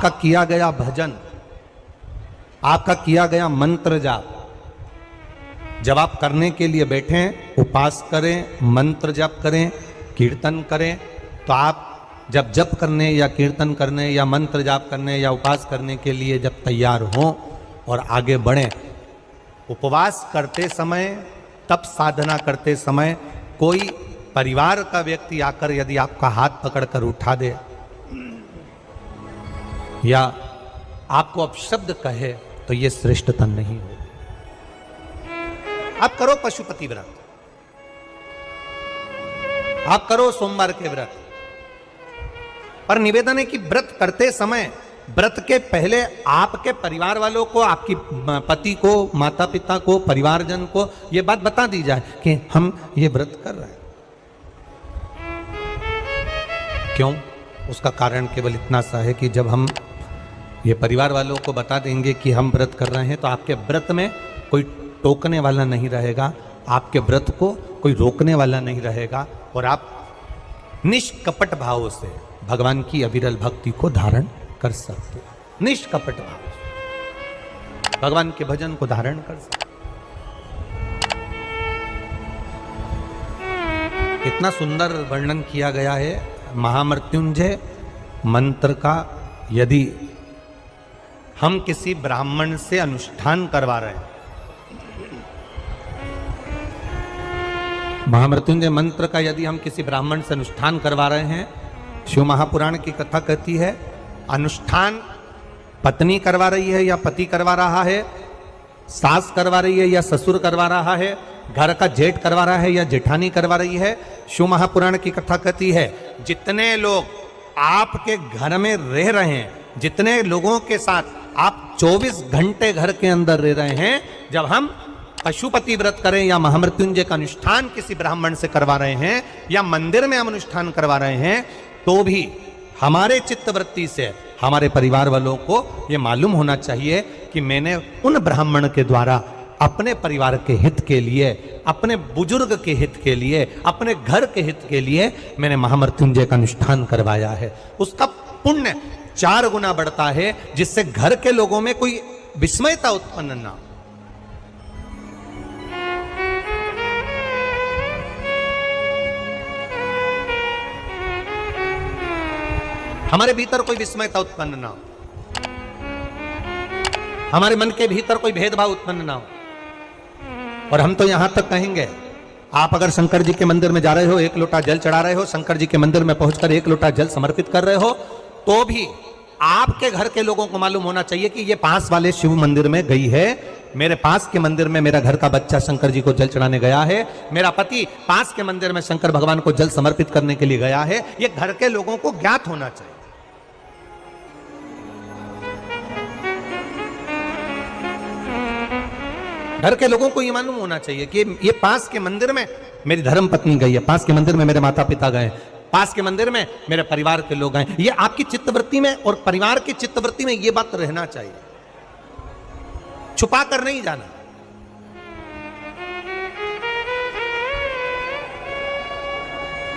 आपका किया गया भजन, आपका किया गया मंत्र जाप, जब आप करने के लिए बैठें, उपास करें, मंत्र जप करें, कीर्तन करें, तो आप जब जप करने या कीर्तन करने या मंत्र जाप करने या उपास करने के लिए जब तैयार हों और आगे बढ़ें, उपवास करते समय, तप साधना करते समय कोई परिवार का व्यक्ति आकर यदि आपका हाथ पकड़कर उठा दे या आपको अपशब्द कहे, तो यह श्रेष्ठता नहीं हो। आप करो पशुपति व्रत, आप करो सोमवार के व्रत, पर निवेदन है कि व्रत करते समय, व्रत के पहले आपके परिवार वालों को, आपकी पति को, माता पिता को, परिवारजन को यह बात बता दी जाए कि हम ये व्रत कर रहे हैं। क्यों? उसका कारण केवल इतना सा है कि जब हम ये परिवार वालों को बता देंगे कि हम व्रत कर रहे हैं, तो आपके व्रत में कोई टोकने वाला नहीं रहेगा, आपके व्रत को कोई रोकने वाला नहीं रहेगा, और आप निष्कपट भाव से भगवान की अविरल भक्ति को धारण कर सकते हैं। निष्कपट भाव से भगवान के भजन को धारण कर सकते। इतना सुंदर वर्णन किया गया है महामृत्युंजय मंत्र का। यदि हम किसी ब्राह्मण से अनुष्ठान करवा रहे हैं, महामृत्युंजय मंत्र का यदि हम किसी ब्राह्मण से अनुष्ठान करवा रहे हैं, शिव महापुराण की कथा कहती है, अनुष्ठान पत्नी करवा रही है या पति करवा रहा है, सास करवा रही है या ससुर करवा रहा है, घर का जेठ करवा रहा है या जेठानी करवा रही है, शिव महापुराण की कथा कहती है जितने लोग आपके घर में रह रहे हैं, जितने लोगों के साथ आप 24 घंटे घर के अंदर रह रहे हैं, जब हम पशुपति व्रत करें या महामृत्युंजय का अनुष्ठान किसी ब्राह्मण से करवा रहे हैं या मंदिर में हम अनुष्ठान करवा रहे हैं, तो भी हमारे चित्तवृत्ति से हमारे परिवार वालों को यह मालूम होना चाहिए कि मैंने उन ब्राह्मण के द्वारा अपने परिवार के हित के लिए, अपने बुजुर्ग के हित के लिए, अपने घर के हित के लिए मैंने महामृत्युंजय का अनुष्ठान करवाया है। उसका पुण्य 4 गुना बढ़ता है, जिससे घर के लोगों में कोई विस्मयता उत्पन्न ना हो। हमारे भीतर कोई विस्मयता उत्पन्न ना हो, हमारे मन के भीतर कोई भेदभाव उत्पन्न ना हो। और हम तो यहां तक कहेंगे, आप अगर शंकर जी के मंदिर में जा रहे हो, 1 लोटा जल चढ़ा रहे हो, शंकर जी के मंदिर में पहुंचकर 1 लोटा जल समर्पित कर रहे हो, तो भी आपके घर के लोगों को मालूम होना चाहिए कि ये पास वाले शिव मंदिर में गई है, मेरे पास के मंदिर में मेरा घर का बच्चा शंकर जी को जल चढ़ाने गया है, मेरा पति पास के मंदिर में शंकर भगवान को जल समर्पित करने के लिए गया है। ये घर के लोगों को ज्ञात होना चाहिए। घर के लोगों को यह मालूम होना चाहिए कि ये पास के मंदिर में मेरी धर्म पत्नी गई है, पास के मंदिर में मेरे माता पिता गए, पास के मंदिर में मेरे परिवार के लोग गए। ये आपकी चित्तवृत्ति में और परिवार की चित्तवृत्ति में ये बात रहना चाहिए, छुपा कर नहीं जाना।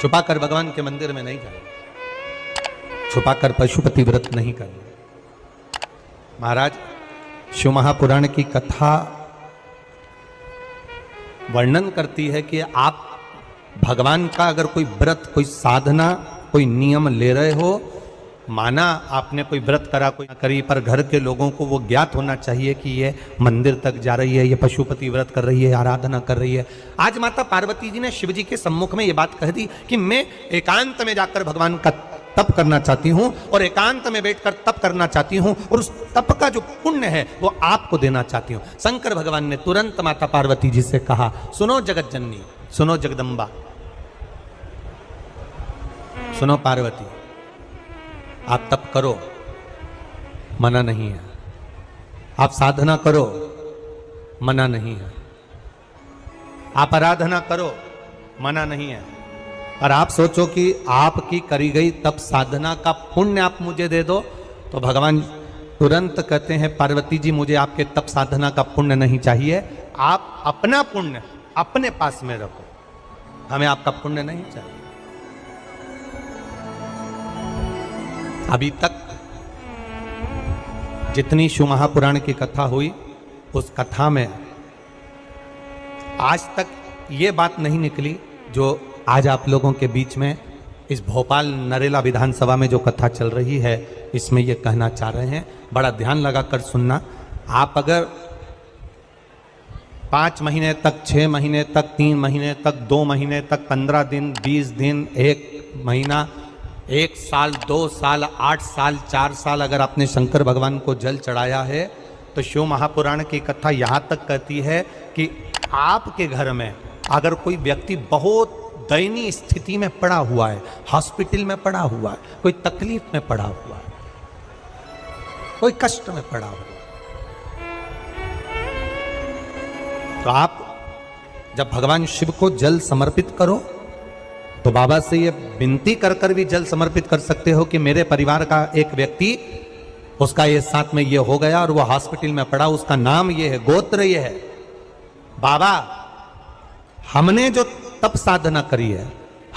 छुपा कर भगवान के मंदिर में नहीं जाना, छुपा कर पशुपति व्रत नहीं करना। महाराज, शिव महापुराण की कथा वर्णन करती है कि आप भगवान का अगर कोई व्रत, कोई साधना, कोई नियम ले रहे हो, माना आपने कोई व्रत करा, कोई करी, पर घर के लोगों को वो ज्ञात होना चाहिए कि ये मंदिर तक जा रही है, ये पशुपति व्रत कर रही है, आराधना कर रही है। आज माता पार्वती जी ने शिव जी के सम्मुख में ये बात कह दी कि मैं एकांत में जाकर भगवान का तप करना चाहती हूं और एकांत में बैठकर तप करना चाहती हूं, और उस तप का जो पुण्य है वो आपको देना चाहती हूं। शंकर भगवान ने तुरंत माता पार्वती जी से कहा, सुनो जगत जननी, सुनो जगदम्बा, सुनो पार्वती, आप तप करो, मना नहीं है, आप साधना करो, मना नहीं है, आप आराधना करो, मना नहीं है, और आप सोचो कि आपकी करी गई तप साधना का पुण्य आप मुझे दे दो, तो भगवान तुरंत कहते हैं, पार्वती जी मुझे आपके तप साधना का पुण्य नहीं चाहिए, आप अपना पुण्य अपने पास में रखो, हमें आपका पुण्य नहीं चाहिए। अभी तक जितनी शिव महापुराण की कथा हुई उस कथा में आज तक ये बात नहीं निकली जो आज आप लोगों के बीच में इस भोपाल नरेला विधानसभा में जो कथा चल रही है इसमें ये कहना चाह रहे हैं। बड़ा ध्यान लगाकर सुनना। आप अगर 5 महीने तक, 6 महीने तक, 3 महीने तक, 2 महीने तक, 15 दिन, 20 दिन, 1 महीना, 1 साल, 2 साल, 8 साल, 4 साल अगर आपने शंकर भगवान को जल चढ़ाया है तो शिव महापुराण की कथा यहाँ तक कहती है कि आपके घर में अगर कोई व्यक्ति बहुत दयनीय स्थिति में पड़ा हुआ है, हॉस्पिटल में पड़ा हुआ है, कोई तकलीफ में पड़ा हुआ है, कोई कष्ट में पड़ा हुआ है, तो आप जब भगवान शिव को जल समर्पित करो तो बाबा से ये विनती कर कर भी जल समर्पित कर सकते हो कि मेरे परिवार का एक व्यक्ति, उसका ये साथ में ये हो गया और वो हॉस्पिटल में पड़ा, उसका नाम ये है, गोत्र ये है। बाबा हमने जो तप साधना करी है,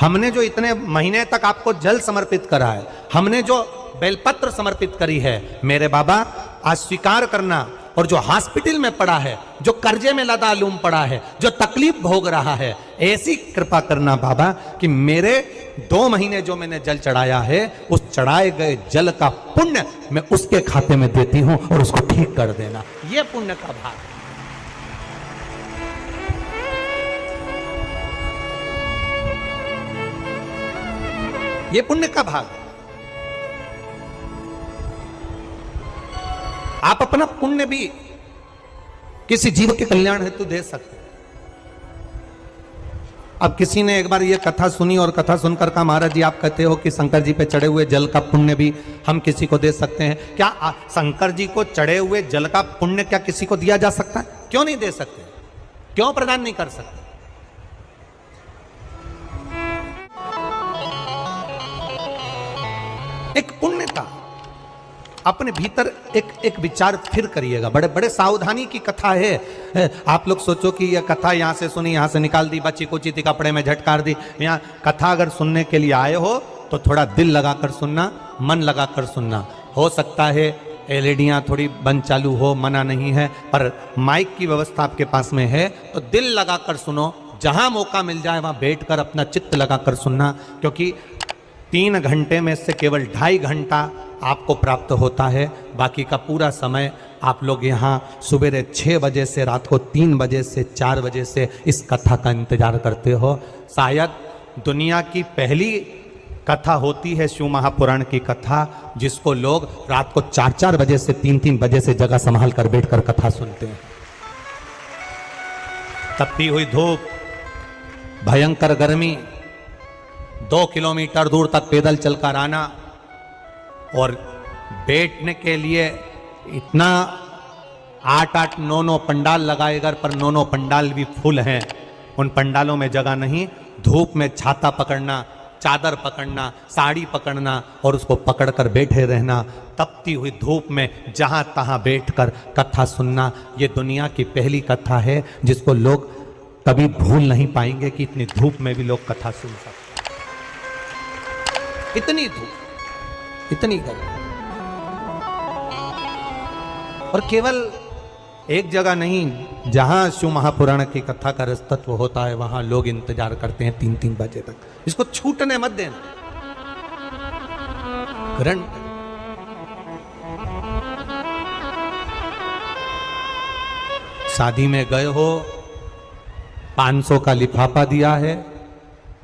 हमने जो इतने महीने तक आपको जल समर्पित करा है, हमने जो बेलपत्र समर्पित करी है, मेरे बाबा आज स्वीकार करना। और जो हॉस्पिटल में पड़ा है, जो कर्जे में लदालूम पड़ा है, जो तकलीफ भोग रहा है, ऐसी कृपा करना बाबा कि मेरे 2 महीने जो मैंने जल चढ़ाया है उस चढ़ाए गए जल का पुण्य मैं उसके खाते में देती हूं और उसको ठीक कर देना। यह पुण्य का भाग है। ये पुण्य का भाग है। आप अपना पुण्य भी किसी जीव के कल्याण हेतु दे सकते हैं। अब किसी ने एक बार ये कथा सुनी और कथा सुनकर कहा महाराज जी आप कहते हो कि शंकर जी पे चढ़े हुए जल का पुण्य भी हम किसी को दे सकते हैं क्या? शंकर जी को चढ़े हुए जल का पुण्य क्या किसी को दिया जा सकता है? क्यों नहीं दे सकते? क्यों प्रदान नहीं कर सकते? एक पुण्य का अपने भीतर एक विचार फिर करिएगा। बड़े बड़े सावधानी की कथा है। आप लोग सोचो कि यह कथा यहां से सुनी, यहां से निकाल दी, बच्ची कुची थी कपड़े में झटकार दी। यहाँ कथा अगर सुनने के लिए आए हो तो थोड़ा दिल लगाकर सुनना, मन लगाकर सुनना। हो सकता है एलईडियां थोड़ी बंद चालू हो, मना नहीं है, पर माइक की व्यवस्था आपके पास में है तो दिल लगाकर सुनो। जहां मौका मिल जाए वहां बैठकर अपना चित्त लगाकर सुनना, क्योंकि 3 घंटे में से केवल 2.5 घंटा आपको प्राप्त होता है। बाकी का पूरा समय आप लोग यहाँ सुबह 6 बजे से रात को 3 बजे से 4 बजे से इस कथा का इंतजार करते हो। शायद दुनिया की पहली कथा होती है शिव महापुराण की कथा, जिसको लोग रात को 4-4 बजे से 3-3 बजे से जगह संभाल कर बैठकर कथा सुनते हैं। तपती हुई धूप, भयंकर गर्मी, 2 किलोमीटर दूर तक पैदल चलकर आना और बैठने के लिए इतना 8-8, 9-9 पंडाल लगाए घर पर, 9-9 पंडाल भी फुल हैं। उन पंडालों में जगह नहीं। धूप में छाता पकड़ना, चादर पकड़ना, साड़ी पकड़ना और उसको पकड़कर बैठे रहना। तपती हुई धूप में जहां तहां बैठकर कथा सुनना, ये दुनिया की पहली कथा है जिसको लोग कभी भूल नहीं पाएंगे कि इतनी धूप में भी लोग कथा सुन सकते। इतनी धूप, इतनी गर्मी, और केवल एक जगह नहीं, जहां शिव महापुराण की कथा का रसतत्व होता है वहां लोग इंतजार करते हैं 3-3 बजे तक। इसको छूटने मत देना। ग्रंथ शादी में गए हो, 500 का लिफाफा दिया है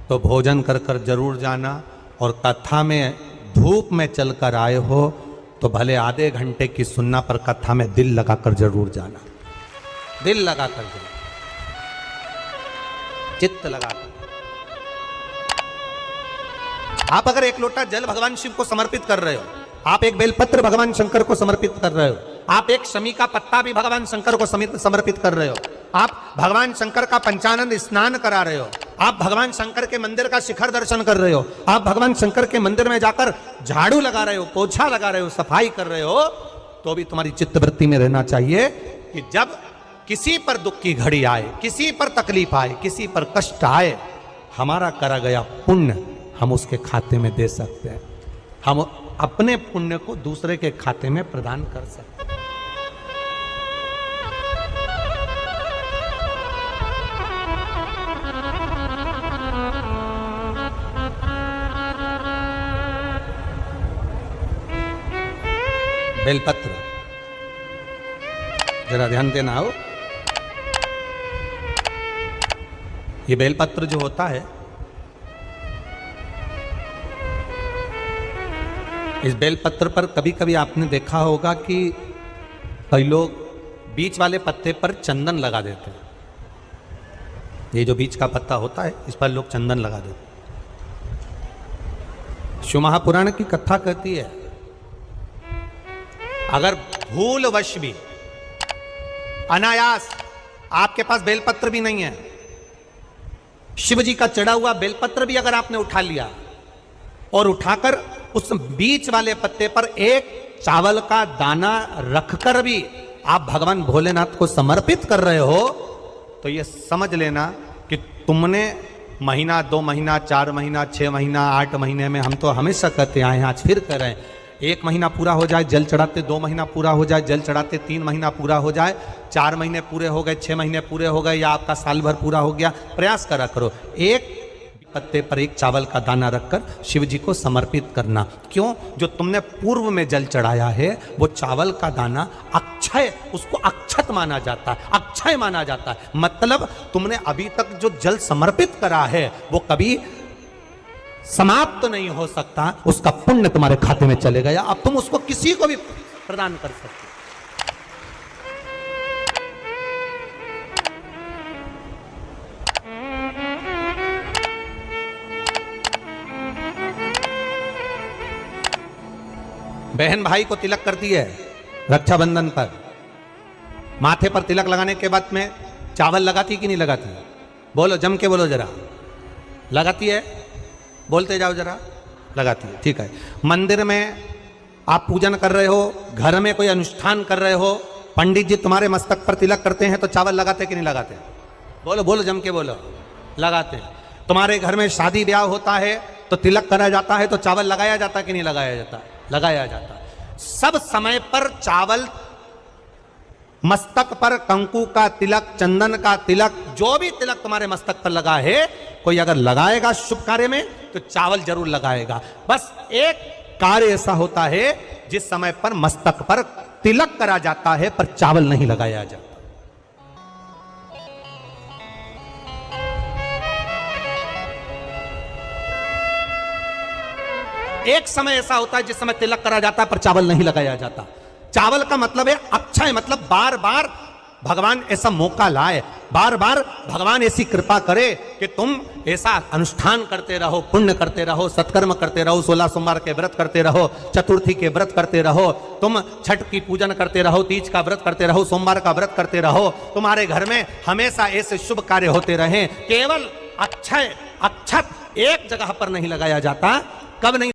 तो भोजन कर कर जरूर जाना। और कथा में धूप में चलकर आए हो तो भले आधे घंटे की सुनना, पर कथा में दिल लगाकर जरूर जाना। दिल लगाकर जाना, चित्त लगाकर। आप अगर 1 लोटा जल भगवान शिव को समर्पित कर रहे हो, आप एक बेलपत्र भगवान शंकर को समर्पित कर रहे हो, आप एक शमी का पत्ता भी भगवान शंकर को समर्पित कर रहे हो, आप भगवान शंकर का पंचानंद स्नान करा रहे हो, आप भगवान शंकर के मंदिर का शिखर दर्शन कर रहे हो, आप भगवान शंकर के मंदिर में जाकर झाड़ू लगा रहे हो, पोछा लगा रहे हो, सफाई कर रहे हो, तो भी तुम्हारी चित्तवृत्ति में रहना चाहिए कि जब किसी पर दुख की घड़ी आए, किसी पर तकलीफ आए, किसी पर कष्ट आए, हमारा करा गया पुण्य हम उसके खाते में दे सकते हैं। हम अपने पुण्य को दूसरे के खाते में प्रदान कर सकते हैं। बेलपत्र, जरा ध्यान देना हो। ये बेलपत्र जो होता है, इस बेलपत्र पर कभी कभी आपने देखा होगा कि कई लोग बीच वाले पत्ते पर चंदन लगा देते हैं। ये जो बीच का पत्ता होता है, इस पर लोग चंदन लगा देते हैं। शिव महापुराण की कथा कहती है, अगर भूलवश भी अनायास आपके पास बेलपत्र भी नहीं है, शिव जी का चढ़ा हुआ बेलपत्र भी अगर आपने उठा लिया और उठाकर उस बीच वाले पत्ते पर एक चावल का दाना रखकर भी आप भगवान भोलेनाथ को समर्पित कर रहे हो, तो ये समझ लेना कि तुमने महीना, 2 महीना, 4 महीना, 6 महीना, 8 महीने में, हम तो हमेशा कहते आए हैं, आज फिर कह रहे हैं, 1 महीना पूरा हो जाए जल चढ़ाते, 2 महीना पूरा हो जाए जल चढ़ाते, 3 महीना पूरा हो जाए, 4 महीने पूरे हो गए, 6 महीने पूरे हो गए, या आपका साल भर पूरा हो गया, प्रयास करा करो एक पत्ते पर एक चावल का दाना रखकर शिव जी को समर्पित करना। क्यों? जो तुमने पूर्व में जल चढ़ाया है वो चावल का दाना अक्षय, उसको अक्षत माना जाता है, अक्षय माना जाता है। मतलब तुमने अभी तक जो जल समर्पित करा है वो कभी समाप्त तो नहीं हो सकता, उसका पुण्य तुम्हारे खाते में चले गया, अब तुम उसको किसी को भी प्रदान कर सकते हो। बहन भाई को तिलक करती है रक्षाबंधन पर, माथे पर तिलक लगाने के बाद में चावल लगाती कि नहीं लगाती? बोलो, जम के बोलो जरा। लगाती है? बोलते जाओ जरा। लगाती है, ठीक है। मंदिर में आप पूजन कर रहे हो, घर में कोई अनुष्ठान कर रहे हो, पंडित जी तुम्हारे मस्तक पर तिलक करते हैं तो चावल लगाते कि नहीं लगाते? बोलो बोलो, जम के बोलो। लगाते हैं। तुम्हारे घर में शादी ब्याह होता है तो तिलक करा जाता है तो चावल लगाया जाता कि नहीं लगाया जाता? लगाया जाता। सब समय पर चावल, मस्तक पर कंकु का तिलक, चंदन का तिलक, जो भी तिलक तुम्हारे मस्तक पर लगा है, कोई अगर लगाएगा शुभ कार्य में तो चावल जरूर लगाएगा। बस एक कार्य ऐसा होता है जिस समय पर मस्तक पर तिलक करा जाता है पर चावल नहीं लगाया जाता। एक समय ऐसा होता है जिस समय तिलक करा जाता है पर चावल नहीं लगाया जाता। चावल का मतलब है अक्षय, मतलब बार बार भगवान ऐसा मौका लाए, बार बार भगवान ऐसी कृपा करे कि तुम ऐसा अनुष्ठान करते रहो, पुण्य करते रहो, सत्कर्म करते रहो, 16 सोमवार के व्रत करते रहो, चतुर्थी के व्रत करते रहो, तुम छठ की पूजन करते रहो, तीज का व्रत करते रहो, सोमवार का व्रत करते रहो, तुम्हारे घर में हमेशा ऐसे शुभ कार्य होते रहे। केवल अक्षय, अक्षत एक जगह पर नहीं लगाया जाता। कब नहीं